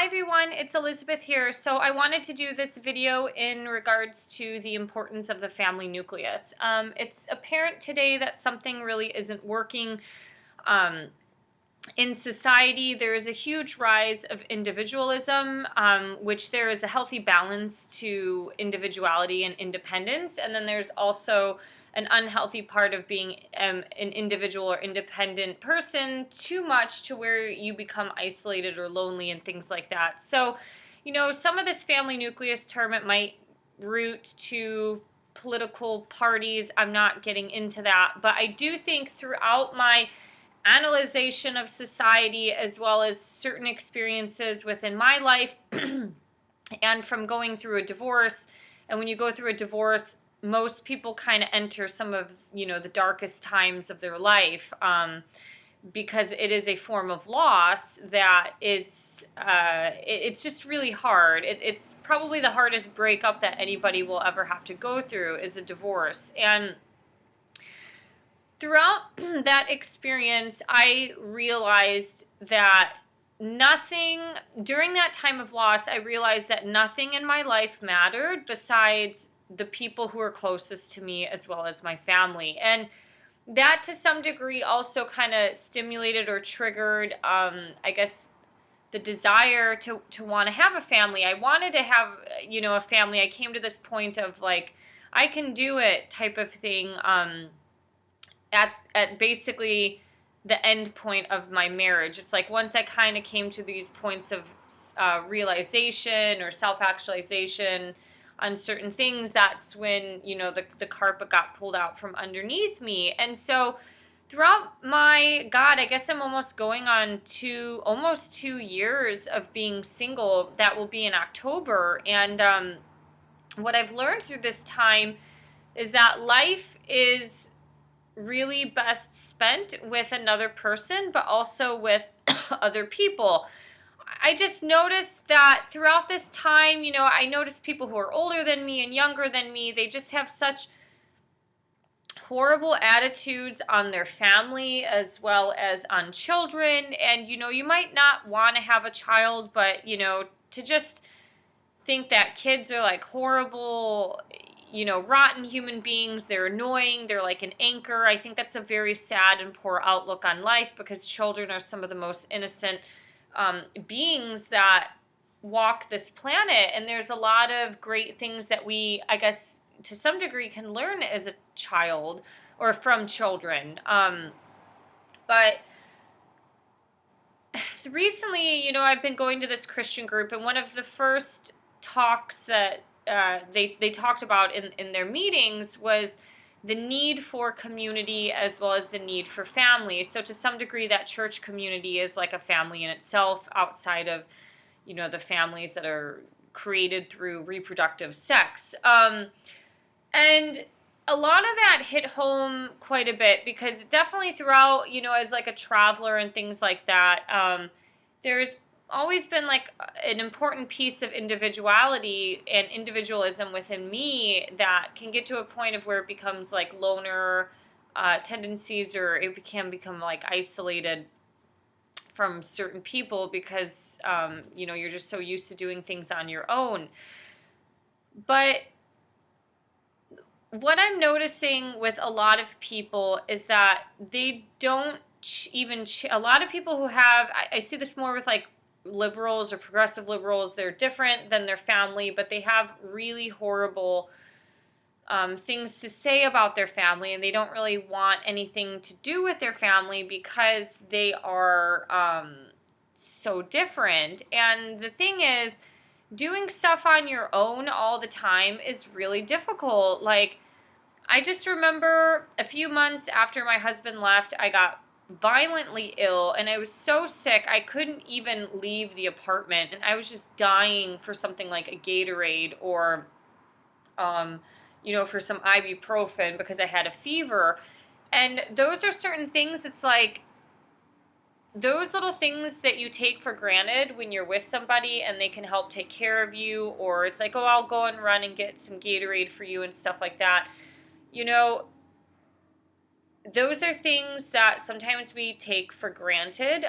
Hi everyone, it's Elizabeth here. So I wanted to do this video in regards to the importance of the family nucleus. It's apparent today that something really isn't working um, in society. There is a huge rise of individualism, which there is a healthy balance to individuality and independence, and then there's also an unhealthy part of being an individual or independent person too much to where you become isolated or lonely and things like that. So, some of this family nucleus term, it might root to political parties. I'm not getting into that, but I do think throughout my analyzation of society as well as certain experiences within my life and from going through a divorce, and when you go through a divorce, most people kind of enter some of the darkest times of their life, because it is a form of loss that it's just really hard. It's probably the hardest breakup that anybody will ever have to go through is a divorce. And throughout that experience, I realized that during that time of loss, I realized that nothing in my life mattered besides the people who are closest to me as well as my family. And that to some degree also kind of stimulated or triggered, I guess, the desire to want to have a family. I wanted to have, a family. I came to this point of like, I can do it type of thing, at basically the end point of my marriage. It's like once I kind of came to these points of realization or self-actualization on certain things, that's when, the carpet got pulled out from underneath me. And so throughout I guess I'm almost going on almost 2 years of being single. That will be in October. And what I've learned through this time is that life is really best spent with another person, but also with other people. I just noticed that throughout this time, I noticed people who are older than me and younger than me, they just have such horrible attitudes on their family as well as on children. And, you might not want to have a child, but, to just think that kids are like horrible, rotten human beings. They're annoying. They're like an anchor. I think that's a very sad and poor outlook on life, because children are some of the most innocent beings that walk this planet. And there's a lot of great things that we, I guess, to some degree can learn as a child or from children. But recently, I've been going to this Christian group, and one of the first talks that they talked about in their meetings was the need for community as well as the need for family. So to some degree, that church community is like a family in itself, outside of, the families that are created through reproductive sex. And a lot of that hit home quite a bit, because definitely throughout, as like a traveler and things like that, there's always been like an important piece of individuality and individualism within me that can get to a point of where it becomes like loner tendencies, or it can become like isolated from certain people, because you're just so used to doing things on your own. But what I'm noticing with a lot of people is that they don't a lot of people who have, I see this more with like liberals or progressive liberals. They're different than their family, but they have really horrible things to say about their family, and they don't really want anything to do with their family because they are so different. And the thing is, doing stuff on your own all the time is really difficult. Like, I just remember a few months after my husband left, I got violently ill, and I was so sick I couldn't even leave the apartment, and I was just dying for something like a Gatorade or for some ibuprofen, because I had a fever. And those are certain things, it's like those little things that you take for granted when you're with somebody and they can help take care of you, or it's like, oh, I'll go and run and get some Gatorade for you and stuff like that. those are things that sometimes we take for granted,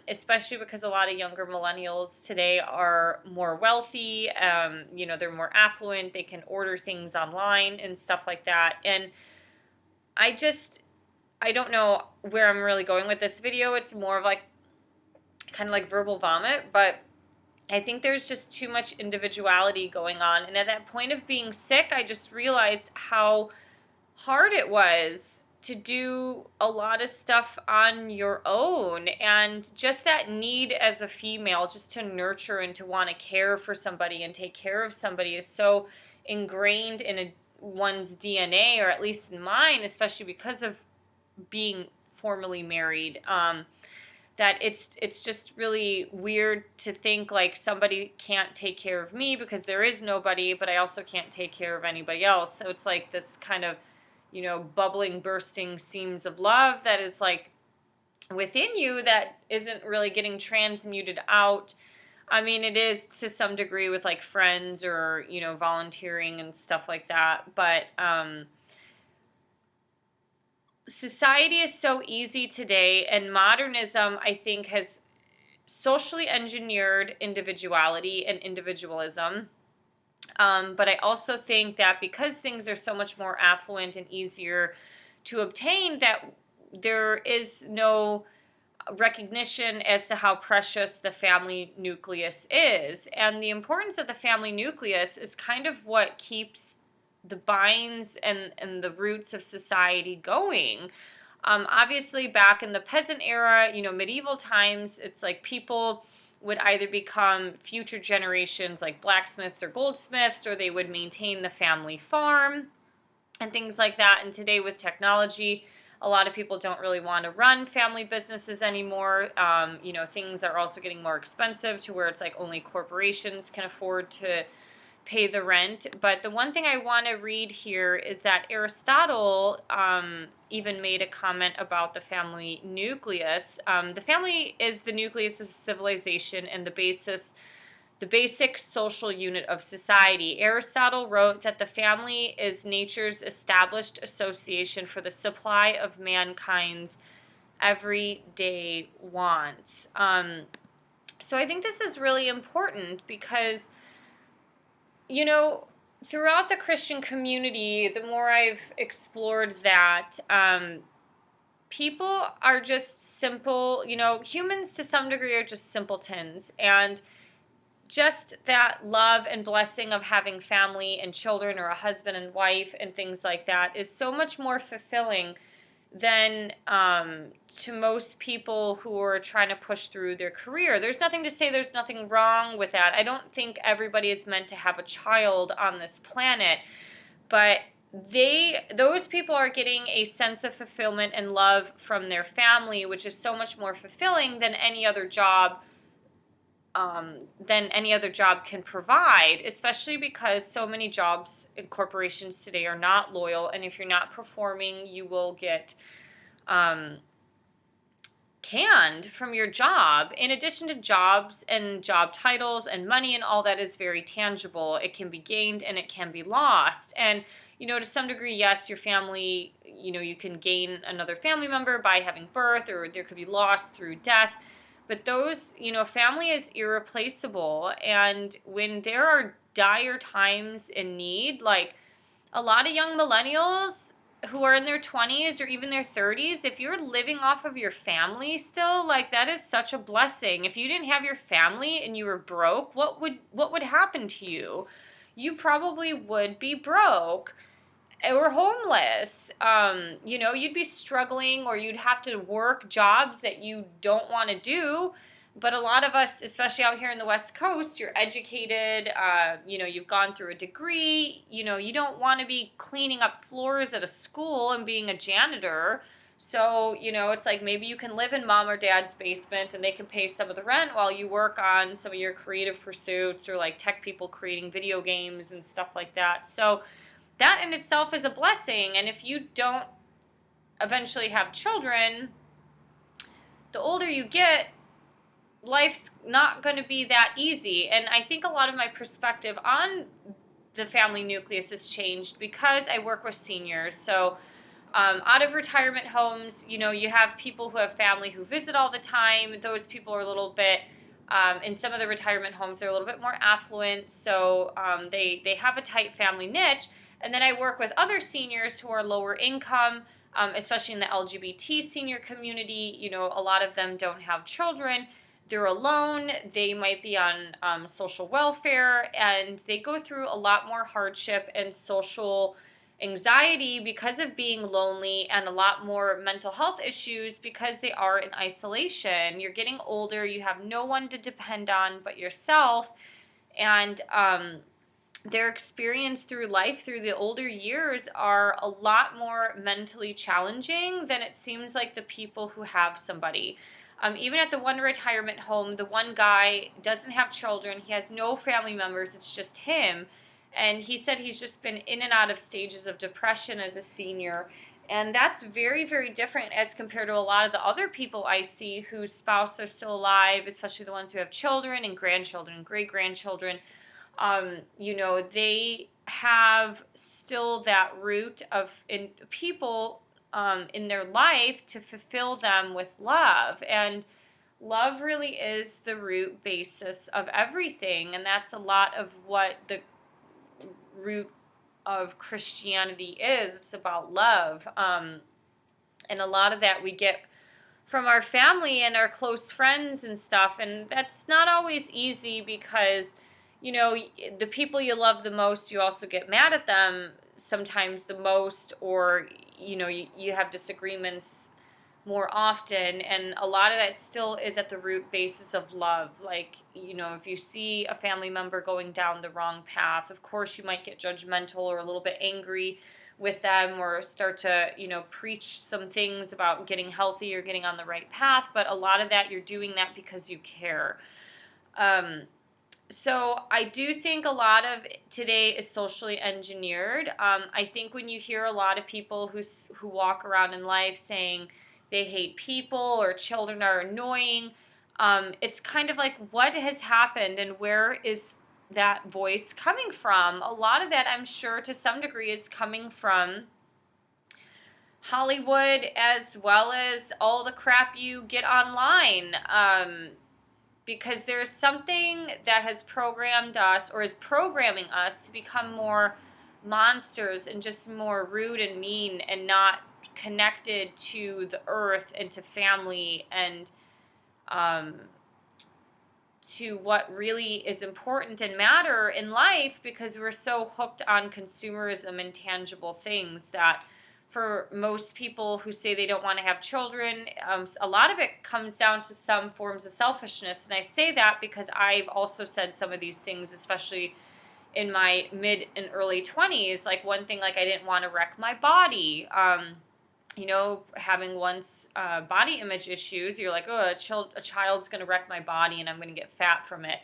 especially because a lot of younger millennials today are more wealthy. They're more affluent. They can order things online and stuff like that. And I just, I don't know where I'm really going with this video. It's more of like kind of like verbal vomit, but I think there's just too much individuality going on. And at that point of being sick, I just realized how hard it was to do a lot of stuff on your own, and just that need as a female just to nurture and to want to care for somebody and take care of somebody is so ingrained in one's DNA, or at least in mine, especially because of being formally married. That it's just really weird to think like somebody can't take care of me because there is nobody, but I also can't take care of anybody else. So it's like this kind of, bubbling, bursting seams of love that is like within you that isn't really getting transmuted out. I mean, it is to some degree with like friends or, volunteering and stuff like that. But society is so easy today, and modernism, I think, has socially engineered individuality and individualism. But I also think that because things are so much more affluent and easier to obtain, that there is no recognition as to how precious the family nucleus is. And the importance of the family nucleus is kind of what keeps the binds and the roots of society going. Obviously, back in the peasant era, medieval times, it's like people would either become future generations like blacksmiths or goldsmiths, or they would maintain the family farm and things like that. And today with technology, a lot of people don't really want to run family businesses anymore. Things are also getting more expensive to where it's like only corporations can afford to pay the rent. But the one thing I want to read here is that Aristotle even made a comment about the family nucleus. The family is the nucleus of civilization and the basic social unit of society. Aristotle wrote that the family is nature's established association for the supply of mankind's everyday wants. So I think this is really important because throughout the Christian community, the more I've explored that, people are just simple, humans to some degree are just simpletons. And just that love and blessing of having family and children or a husband and wife and things like that is so much more fulfilling than to most people who are trying to push through their career. There's nothing to say there's nothing wrong with that. I don't think everybody is meant to have a child on this planet, but those people are getting a sense of fulfillment and love from their family, which is so much more fulfilling than any other job can provide, especially because so many jobs in corporations today are not loyal, and if you're not performing, you will get canned from your job. In addition to jobs and job titles and money and all that is very tangible, it can be gained and it can be lost. And to some degree, yes, your family, you can gain another family member by having birth, or there could be loss through death. But those, family is irreplaceable. And when there are dire times in need, like a lot of young millennials who are in their 20s or even their 30s, if you're living off of your family still, like that is such a blessing. If you didn't have your family and you were broke, what would happen to you? You probably would be broke or homeless. You'd be struggling, or you'd have to work jobs that you don't want to do. But a lot of us, especially out here in the West Coast, you're educated, you've gone through a degree, you don't want to be cleaning up floors at a school and being a janitor. So, it's like maybe you can live in mom or dad's basement and they can pay some of the rent while you work on some of your creative pursuits, or like tech people creating video games and stuff like that. So that in itself is a blessing. And if you don't eventually have children, the older you get, life's not going to be that easy. And I think a lot of my perspective on the family nucleus has changed because I work with seniors. So Out of retirement homes, you have people who have family who visit all the time. Those people are a little bit, in some of the retirement homes, they're a little bit more affluent, so they have a tight family niche. And then I work with other seniors who are lower income, especially in the LGBT senior community. A lot of them don't have children. They're alone. They might be on social welfare, and they go through a lot more hardship and social anxiety because of being lonely, and a lot more mental health issues because they are in isolation. You're getting older, you have no one to depend on but yourself, and their experience through life through the older years are a lot more mentally challenging than it seems like the people who have somebody. Even at the one retirement home, the one guy doesn't have children, he has no family members, it's just him. And he said he's just been in and out of stages of depression as a senior. And that's very, very different as compared to a lot of the other people I see whose spouse are still alive, especially the ones who have children and grandchildren and great-grandchildren. They have still that root of in people in their life to fulfill them with love. And love really is the root basis of everything. And that's a lot of what the root of Christianity is. It's about love. And a lot of that we get from our family and our close friends and stuff. And that's not always easy because, the people you love the most, you also get mad at them sometimes the most, or, you have disagreements more often, and a lot of that still is at the root basis of love. Like, if you see a family member going down the wrong path, of course you might get judgmental or a little bit angry with them, or start to, preach some things about getting healthy or getting on the right path, but a lot of that you're doing that because you care. So I do think a lot of today is socially engineered. I think when you hear a lot of people who walk around in life saying they hate people or children are annoying, it's kind of like, what has happened and where is that voice coming from? A lot of that, I'm sure, to some degree is coming from Hollywood, as well as all the crap you get online. Because there's something that has programmed us, or is programming us, to become more monsters and just more rude and mean and not connected to the earth and to family and to what really is important and matter in life, because we're so hooked on consumerism and tangible things that for most people who say they don't want to have children, a lot of it comes down to some forms of selfishness. And I say that because I've also said some of these things, especially in my mid and early 20s. Like, one thing, like, I didn't want to wreck my body. Having once body image issues, you're like, oh, a child's going to wreck my body and I'm going to get fat from it.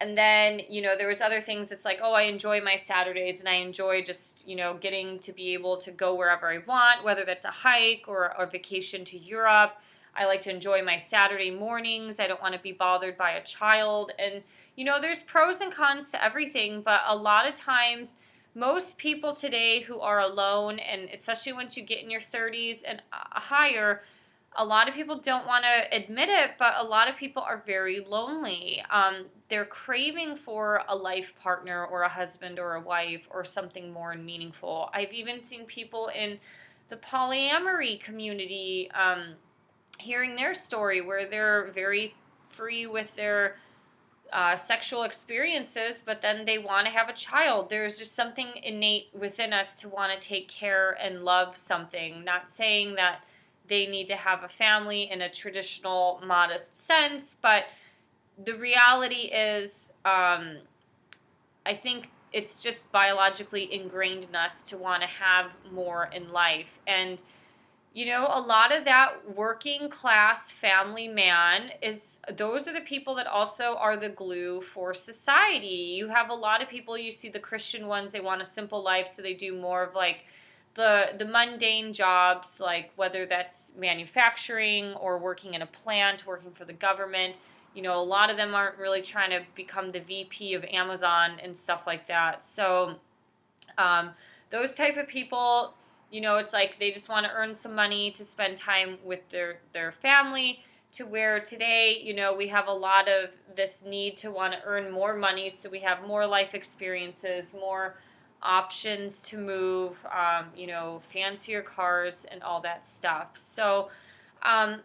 And then, there was other things that's like, oh, I enjoy my Saturdays and I enjoy just, getting to be able to go wherever I want, whether that's a hike or a vacation to Europe. I like to enjoy my Saturday mornings. I don't want to be bothered by a child. And, there's pros and cons to everything, but a lot of times, most people today who are alone, and especially once you get in your 30s and higher, a lot of people don't want to admit it, but a lot of people are very lonely. They're craving for a life partner or a husband or a wife or something more meaningful. I've even seen people in the polyamory community hearing their story where they're very free with their sexual experiences, but then they want to have a child. There's just something innate within us to want to take care and love something. Not saying that they need to have a family in a traditional, modest sense, but the reality is, I think it's just biologically ingrained in us to want to have more in life. And, a lot of that working class family man those are the people that also are the glue for society. You have a lot of people, you see the Christian ones, they want a simple life, so they do more of like the mundane jobs, like whether that's manufacturing or working in a plant, working for the government. A lot of them aren't really trying to become the VP of Amazon and stuff like that. So those type of people, It's like they just want to earn some money to spend time with their family, to where today, we have a lot of this need to want to earn more money, so we have more life experiences, more options to move, fancier cars and all that stuff. So um,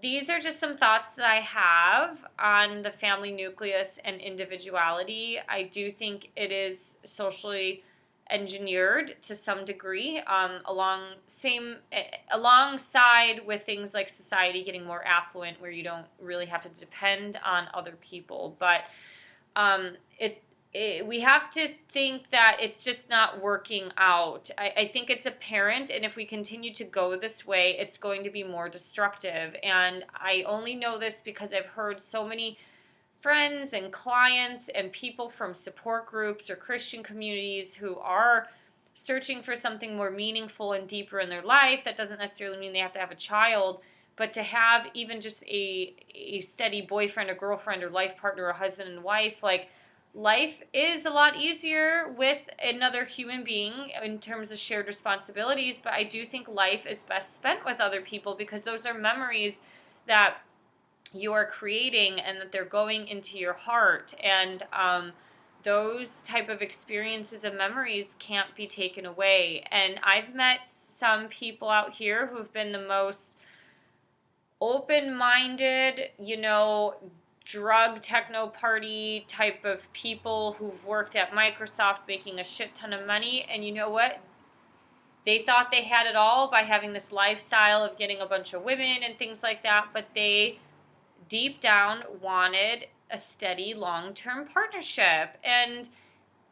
these are just some thoughts that I have on the family nucleus and individuality. I do think it is socially engineered to some degree, alongside with things like society getting more affluent, where you don't really have to depend on other people. But it we have to think that it's just not working out. I think it's apparent, and if we continue to go this way, it's going to be more destructive. And I only know this because I've heard so many friends and clients and people from support groups or Christian communities who are searching for something more meaningful and deeper in their life. That doesn't necessarily mean they have to have a child, but to have even just a steady boyfriend or girlfriend or life partner or husband and wife, like, life is a lot easier with another human being in terms of shared responsibilities, but I do think life is best spent with other people, because those are memories that you are creating and that they're going into your heart. And those type of experiences and memories can't be taken away. And I've met some people out here who've been the most open-minded, drug techno party type of people who've worked at Microsoft making a shit ton of money. And you know what? They thought they had it all by having this lifestyle of getting a bunch of women and things like that, but they deep down wanted a steady long-term partnership. And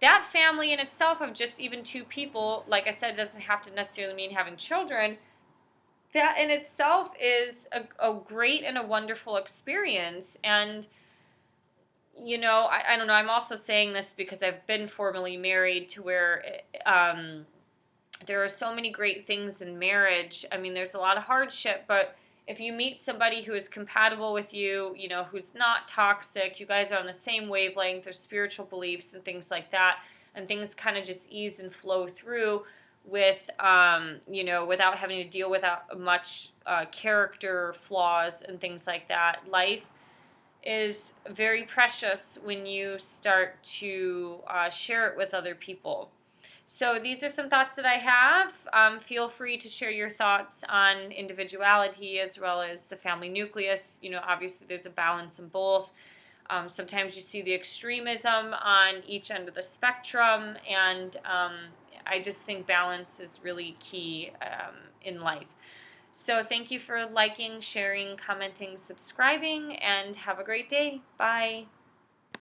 that family in itself of just even two people, like I said, doesn't have to necessarily mean having children. That in itself is a great and a wonderful experience. And, I don't know, I'm also saying this because I've been formally married, to where there are so many great things in marriage. I mean, there's a lot of hardship, but if you meet somebody who is compatible with you, who's not toxic, you guys are on the same wavelength, there's spiritual beliefs and things like that, and things kind of just ease and flow through with, without having to deal with much character flaws and things like that. Life is very precious when you start to share it with other people. So these are some thoughts that I have. Feel free to share your thoughts on individuality as well as the family nucleus. Obviously there's a balance in both. Sometimes you see the extremism on each end of the spectrum, and I just think balance is really key in life. So thank you for liking, sharing, commenting, subscribing, and have a great day. Bye.